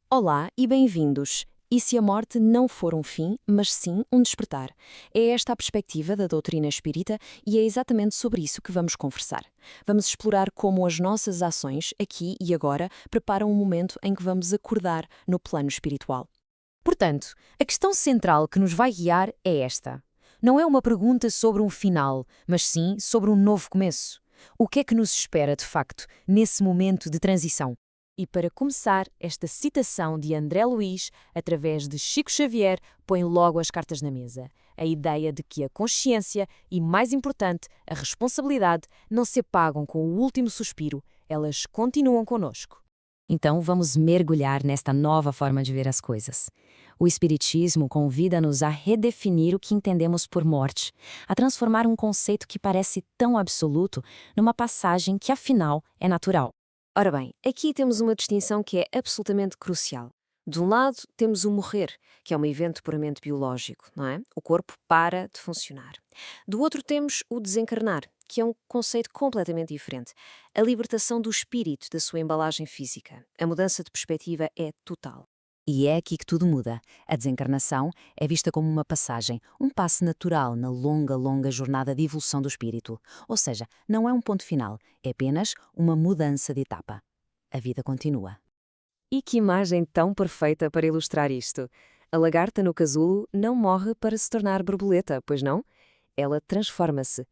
Olá e bem-vindos. E se a morte não for um fim, mas sim um despertar? É esta a perspectiva da doutrina espírita e é exatamente sobre isso que vamos conversar. Vamos explorar como as nossas ações, aqui e agora, preparam o momento em que vamos acordar no plano espiritual. Portanto, a questão central que nos vai guiar é esta. Não é uma pergunta sobre um final, mas sim sobre um novo começo. O que é que nos espera, de facto, nesse momento de transição? E para começar, esta citação de André Luiz, através de Chico Xavier, põe logo as cartas na mesa. A ideia de que a consciência e, mais importante, a responsabilidade não se apagam com o último suspiro, elas continuam conosco. Então vamos mergulhar nesta nova forma de ver as coisas. O Espiritismo convida-nos a redefinir o que entendemos por morte, a transformar um conceito que parece tão absoluto numa passagem que, afinal, é natural. Ora bem, aqui temos uma distinção que é absolutamente crucial. De um lado, temos o morrer, que é um evento puramente biológico, não é? O corpo para de funcionar. Do outro, temos o desencarnar, que é um conceito completamente diferente. A libertação do espírito da sua embalagem física. A mudança de perspectiva é total. E é aqui que tudo muda. A desencarnação é vista como uma passagem, um passo natural na longa, longa jornada de evolução do espírito. Ou seja, não é um ponto final, é apenas uma mudança de etapa. A vida continua. E que imagem tão perfeita para ilustrar isto! A lagarta no casulo não morre para se tornar borboleta, pois não? Ela transforma-se.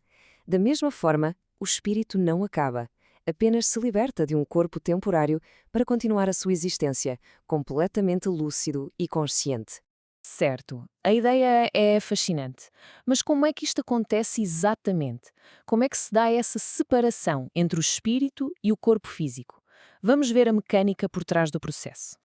Da mesma forma, o espírito não acaba. Apenas se liberta de um corpo temporário para continuar a sua existência, completamente lúcido e consciente. Certo, a ideia é fascinante. Mas como é que isto acontece exatamente? Como é que se dá essa separação entre o espírito e o corpo físico? Vamos ver a mecânica por trás do processo.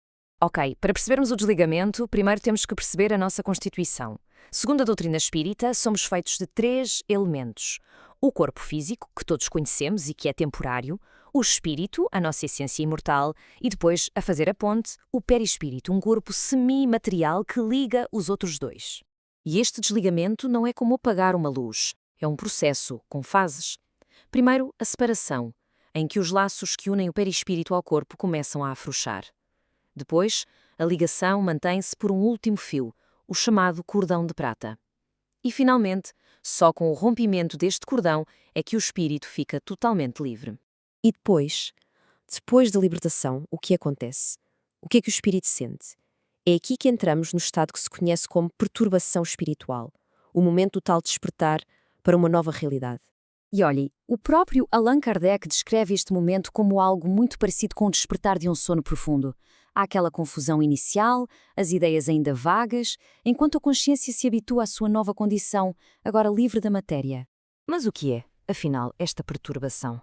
Ok, para percebermos o desligamento, primeiro temos que perceber a nossa constituição. Segundo a doutrina espírita, somos feitos de três elementos. O corpo físico, que todos conhecemos e que é temporário, o espírito, a nossa essência imortal, e depois, a fazer a ponte, o perispírito, um corpo semi-material que liga os outros dois. E este desligamento não é como apagar uma luz, é um processo, com fases. Primeiro, a separação, em que os laços que unem o perispírito ao corpo começam a afrouxar. Depois, a ligação mantém-se por um último fio, o chamado cordão de prata. E, finalmente, só com o rompimento deste cordão é que o espírito fica totalmente livre. E depois da libertação, o que acontece? O que é que o espírito sente? É aqui que entramos no estado que se conhece como perturbação espiritual, o momento do tal despertar para uma nova realidade. E olhe, o próprio Allan Kardec descreve este momento como algo muito parecido com o despertar de um sono profundo. Há aquela confusão inicial, as ideias ainda vagas, enquanto a consciência se habitua à sua nova condição, agora livre da matéria. Mas o que é, afinal, esta perturbação?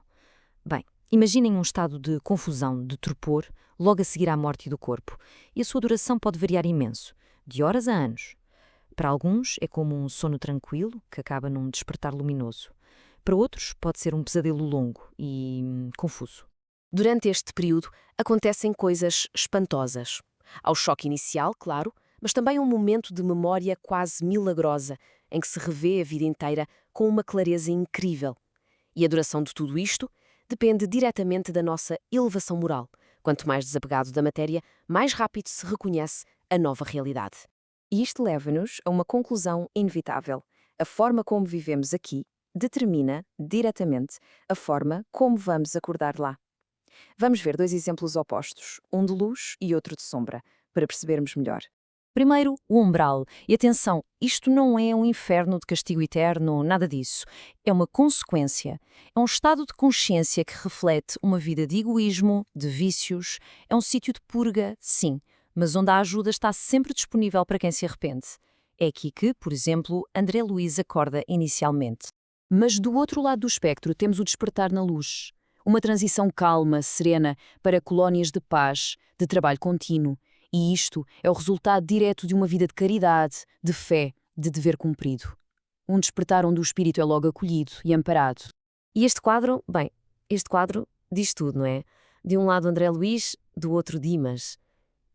Bem, imaginem um estado de confusão, de torpor, logo a seguir à morte do corpo, e a sua duração pode variar imenso, de horas a anos. Para alguns é como um sono tranquilo, que acaba num despertar luminoso. Para outros pode ser um pesadelo longo e confuso. Durante este período, acontecem coisas espantosas. Há o choque inicial, claro, mas também um momento de memória quase milagrosa, em que se revê a vida inteira com uma clareza incrível. E a duração de tudo isto depende diretamente da nossa elevação moral. Quanto mais desapegado da matéria, mais rápido se reconhece a nova realidade. E isto leva-nos a uma conclusão inevitável. A forma como vivemos aqui determina, diretamente, a forma como vamos acordar lá. Vamos ver dois exemplos opostos, um de luz e outro de sombra, para percebermos melhor. Primeiro, o umbral. E atenção, isto não é um inferno de castigo eterno, nada disso. É uma consequência. É um estado de consciência que reflete uma vida de egoísmo, de vícios. É um sítio de purga, sim, mas onde a ajuda está sempre disponível para quem se arrepende. É aqui que, por exemplo, André Luiz acorda inicialmente. Mas do outro lado do espectro temos o despertar na luz. Uma transição calma, serena, para colónias de paz, de trabalho contínuo. E isto é o resultado direto de uma vida de caridade, de fé, de dever cumprido. Um despertar onde o espírito é logo acolhido e amparado. E este quadro, bem, este quadro diz tudo, não é? De um lado André Luiz, do outro Dimas.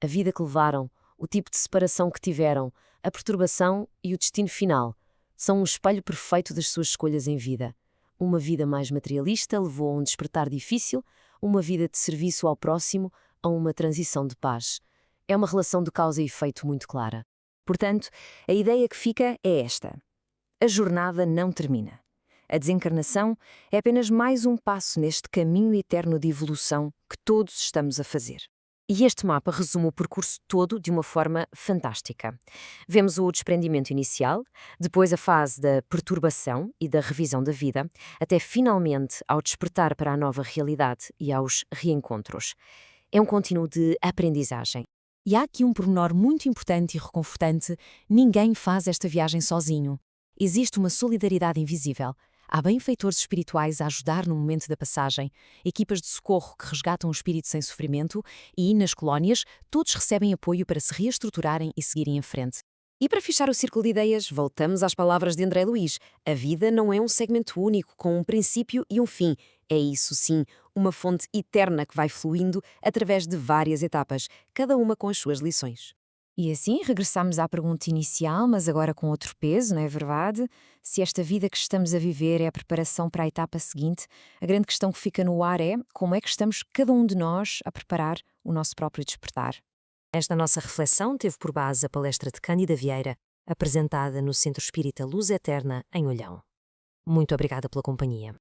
A vida que levaram, o tipo de separação que tiveram, a perturbação e o destino final são um espelho perfeito das suas escolhas em vida. Uma vida mais materialista levou a um despertar difícil, uma vida de serviço ao próximo a uma transição de paz. É uma relação de causa e efeito muito clara. Portanto, a ideia que fica é esta: a jornada não termina. A desencarnação é apenas mais um passo neste caminho eterno de evolução que todos estamos a fazer. E este mapa resume o percurso todo de uma forma fantástica. Vemos o desprendimento inicial, depois a fase da perturbação e da revisão da vida, até finalmente ao despertar para a nova realidade e aos reencontros. É um contínuo de aprendizagem. E há aqui um pormenor muito importante e reconfortante: ninguém faz esta viagem sozinho. Existe uma solidariedade invisível. Há benfeitores espirituais a ajudar no momento da passagem, equipas de socorro que resgatam o espírito sem sofrimento e, nas colónias, todos recebem apoio para se reestruturarem e seguirem em frente. E para fechar o círculo de ideias, voltamos às palavras de André Luiz. A vida não é um segmento único, com um princípio e um fim. É isso sim, uma fonte eterna que vai fluindo através de várias etapas, cada uma com as suas lições. E assim regressamos à pergunta inicial, mas agora com outro peso, não é verdade? Se esta vida que estamos a viver é a preparação para a etapa seguinte, a grande questão que fica no ar é como é que estamos, cada um de nós, a preparar o nosso próprio despertar. Esta nossa reflexão teve por base a palestra de Cândida Vieira, apresentada no Centro Espírita Luz Eterna, em Olhão. Muito obrigada pela companhia.